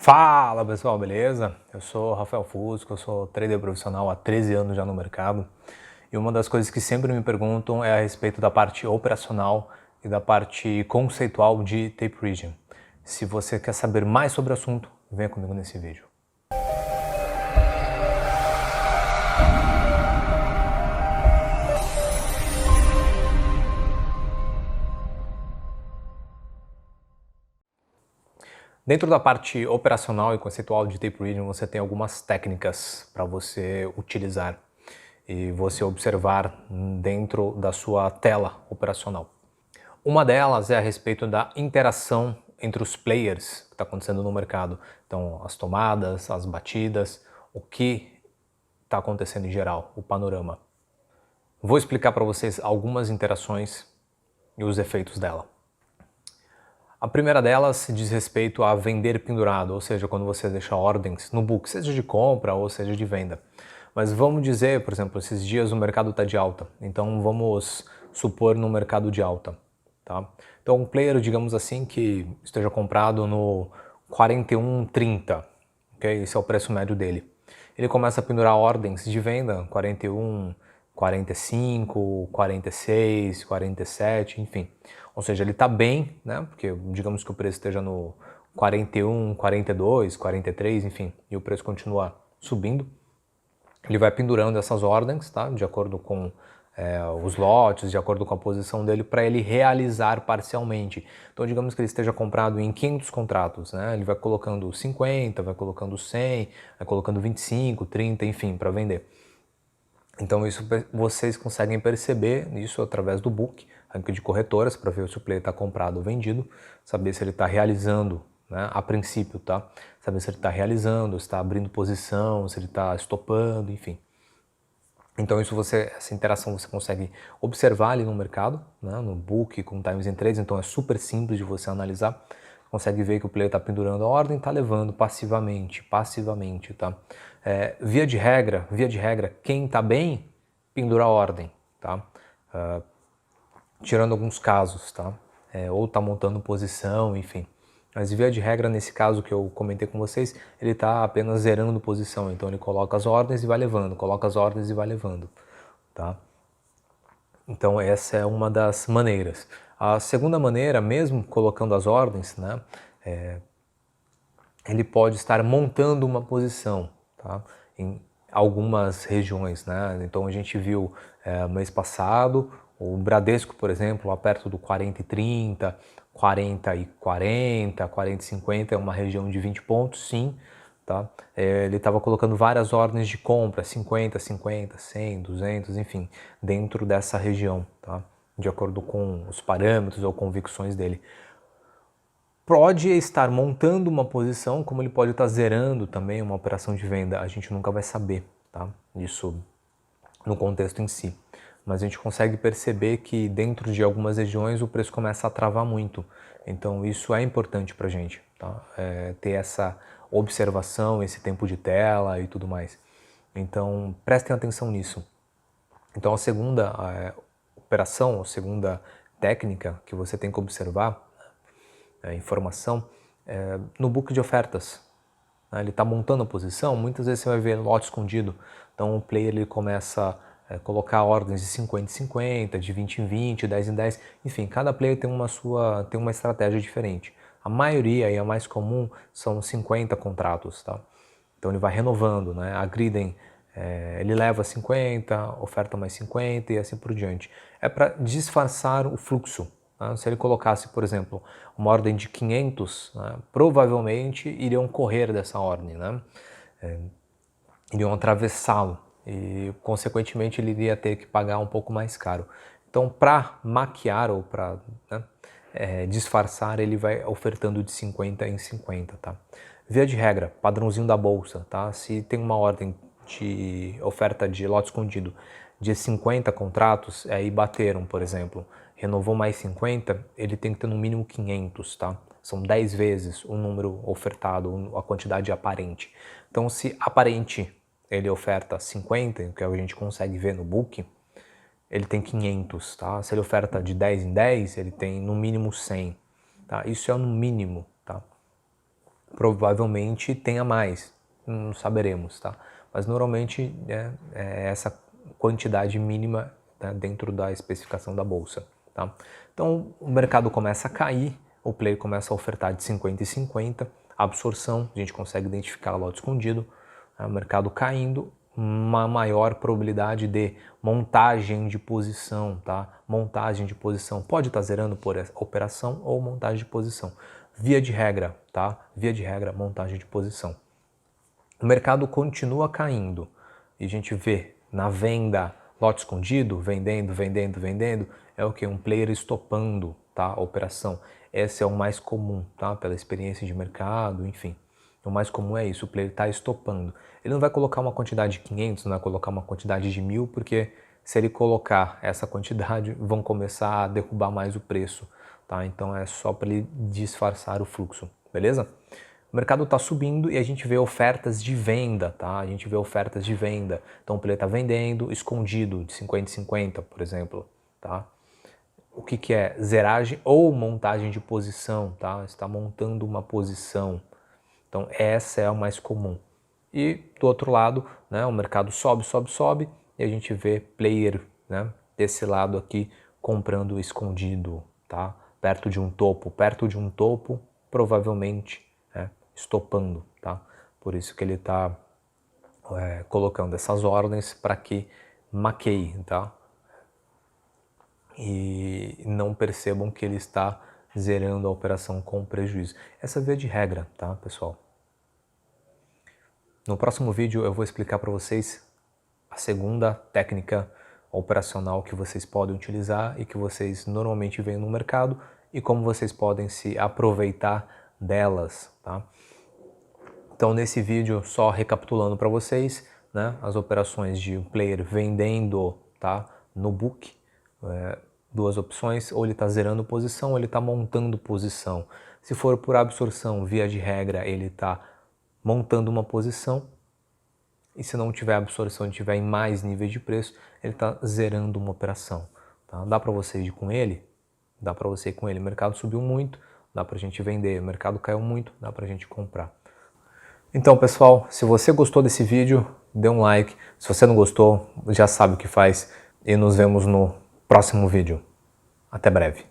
Fala pessoal, beleza? Eu sou Rafael Fusco, eu sou trader profissional há 13 anos já no mercado e uma das coisas que sempre me perguntam é a respeito da parte operacional e da parte conceitual de Tape Region. Se você quer saber mais sobre o assunto, venha comigo nesse vídeo. Dentro da parte operacional e conceitual de Tape Region, você tem algumas técnicas para você utilizar e você observar dentro da sua tela operacional. Uma delas é a respeito da interação entre os players que está acontecendo no mercado. Então, as tomadas, as batidas, o que está acontecendo em geral, o panorama. Vou explicar para vocês algumas interações e os efeitos dela. A primeira delas diz respeito a vender pendurado, ou seja, quando você deixa ordens no book, seja de compra ou seja de venda. Mas vamos dizer, por exemplo, esses dias o mercado está de alta, então vamos supor no mercado de alta. Tá? Então um player, digamos assim, que esteja comprado no 41,30, okay? Esse é o preço médio dele. Ele começa a pendurar ordens de venda, 41, 45, 46, 47, enfim. Ou seja, ele está bem, né? Porque digamos que o preço esteja no 41, 42, 43, enfim, e o preço continua subindo. Ele vai pendurando essas ordens, tá? De acordo com os lotes, de acordo com a posição dele, para ele realizar parcialmente. Então, digamos que ele esteja comprado em 500 contratos, né? Ele vai colocando 50, vai colocando 100, vai colocando 25, 30, enfim, para vender. Então, isso vocês conseguem perceber isso através do book, ranking de corretoras, para ver se o player está comprado ou vendido, saber se ele está realizando, né, a princípio, tá? Saber se ele está realizando, se está abrindo posição, se ele está estopando, enfim. Então essa interação você consegue observar ali no mercado, né, no book, com times em trades, então é super simples de você analisar. Consegue ver que o player está pendurando a ordem, está levando passivamente, tá? Via de regra, quem está bem, pendura a ordem, tá? Tirando alguns casos, tá? Ou está montando posição, enfim. Mas via de regra, nesse caso que eu comentei com vocês, ele está apenas zerando posição, então ele coloca as ordens e vai levando, coloca as ordens e vai levando, tá? Então essa é uma das maneiras. A segunda maneira, mesmo colocando as ordens, né, ele pode estar montando uma posição, tá? Em algumas regiões, né? Então a gente viu mês passado o Bradesco, por exemplo, lá perto do 40 e 30, 40 e 40, 40 e 50 é uma região de 20 pontos, sim. Tá? Ele estava colocando várias ordens de compra, 50, 50, 100, 200, enfim, dentro dessa região, tá? De acordo com os parâmetros ou convicções dele. Pode estar montando uma posição, como ele pode estar zerando também uma operação de venda, a gente nunca vai saber, tá? Isso no contexto em si. Mas a gente consegue perceber que dentro de algumas regiões o preço começa a travar muito. Então isso é importante para a gente, tá? Ter essa observação, esse tempo de tela e tudo mais. Então prestem atenção nisso. Então a segunda operação, a segunda técnica que você tem que observar, informação, no book de ofertas. Ele está montando a posição, muitas vezes você vai ver lote escondido. Então o player ele começa a colocar ordens de 50 em 50, de 20 em 20, 10 em 10, enfim, cada player tem uma estratégia diferente. A maioria e a mais comum são 50 contratos, tá? Então ele vai renovando, né? A Griden ele leva 50, oferta mais 50 e assim por diante. É para disfarçar o fluxo. Né? Se ele colocasse, por exemplo, uma ordem de 500, né, provavelmente iriam correr dessa ordem, né? Iriam atravessá-lo e, consequentemente, ele iria ter que pagar um pouco mais caro. Então, para maquiar ou para, né, disfarçar, ele vai ofertando de 50 em 50, tá? Via de regra, padrãozinho da bolsa, tá? Se tem uma ordem de oferta de lote escondido de 50 contratos, aí bateram, por exemplo, renovou mais 50, ele tem que ter no mínimo 500, tá? São 10 vezes o número ofertado, a quantidade aparente. Então, se aparente ele oferta 50, que a gente consegue ver no book, ele tem 500, tá? Se ele oferta de 10 em 10, ele tem no mínimo 100, tá? Isso é no mínimo, tá? provavelmente tenha mais, não saberemos, tá? Mas normalmente é essa quantidade mínima, né, dentro da especificação da bolsa, tá? Então o mercado começa a cair, o player começa a ofertar de 50 e 50, a absorção, a gente consegue identificar lote escondido, né, o mercado caindo, uma maior probabilidade de montagem de posição, tá? Montagem de posição, pode estar zerando por operação ou montagem de posição. Via de regra, tá? Via de regra, montagem de posição. O mercado continua caindo e a gente vê na venda, lote escondido, vendendo, vendendo, vendendo, é o que? Um player estopando, tá? A operação. Esse é o mais comum, tá? Pela experiência de mercado, enfim. O mais comum é isso, o player está estopando. Ele não vai colocar uma quantidade de 500, não vai colocar uma quantidade de 1000, porque se ele colocar essa quantidade, vão começar a derrubar mais o preço, tá? Então é só para ele disfarçar o fluxo, beleza? O mercado está subindo e a gente vê ofertas de venda, tá? A gente vê ofertas de venda. Então o player está vendendo escondido de 50 e 50, por exemplo, tá? O que é zeragem ou montagem de posição, tá? Está montando uma posição. Então essa é o mais comum. E do outro lado, né, o mercado sobe, sobe, sobe e a gente vê player, né, desse lado aqui comprando escondido, tá? Perto de um topo, provavelmente, né, estopando, tá? Por isso que ele está colocando essas ordens para que maqueie, tá? E não percebam que ele está zerando a operação com prejuízo. Essa é a via de regra, tá, pessoal? No próximo vídeo eu vou explicar para vocês a segunda técnica operacional que vocês podem utilizar e que vocês normalmente veem no mercado e como vocês podem se aproveitar delas, tá? Então nesse vídeo, só recapitulando para vocês, né, as operações de um player vendendo, tá, no book, duas opções, ou ele está zerando posição ou ele está montando posição. Se for por absorção, via de regra, ele está montando uma posição, e se não tiver absorção e tiver em mais níveis de preço, ele está zerando uma operação. Tá? Dá para você ir com ele? Dá para você ir com ele. O mercado subiu muito, dá para a gente vender. O mercado caiu muito, dá para a gente comprar. Então, pessoal, se você gostou desse vídeo, dê um like. Se você não gostou, já sabe o que faz. E nos vemos no próximo vídeo. Até breve.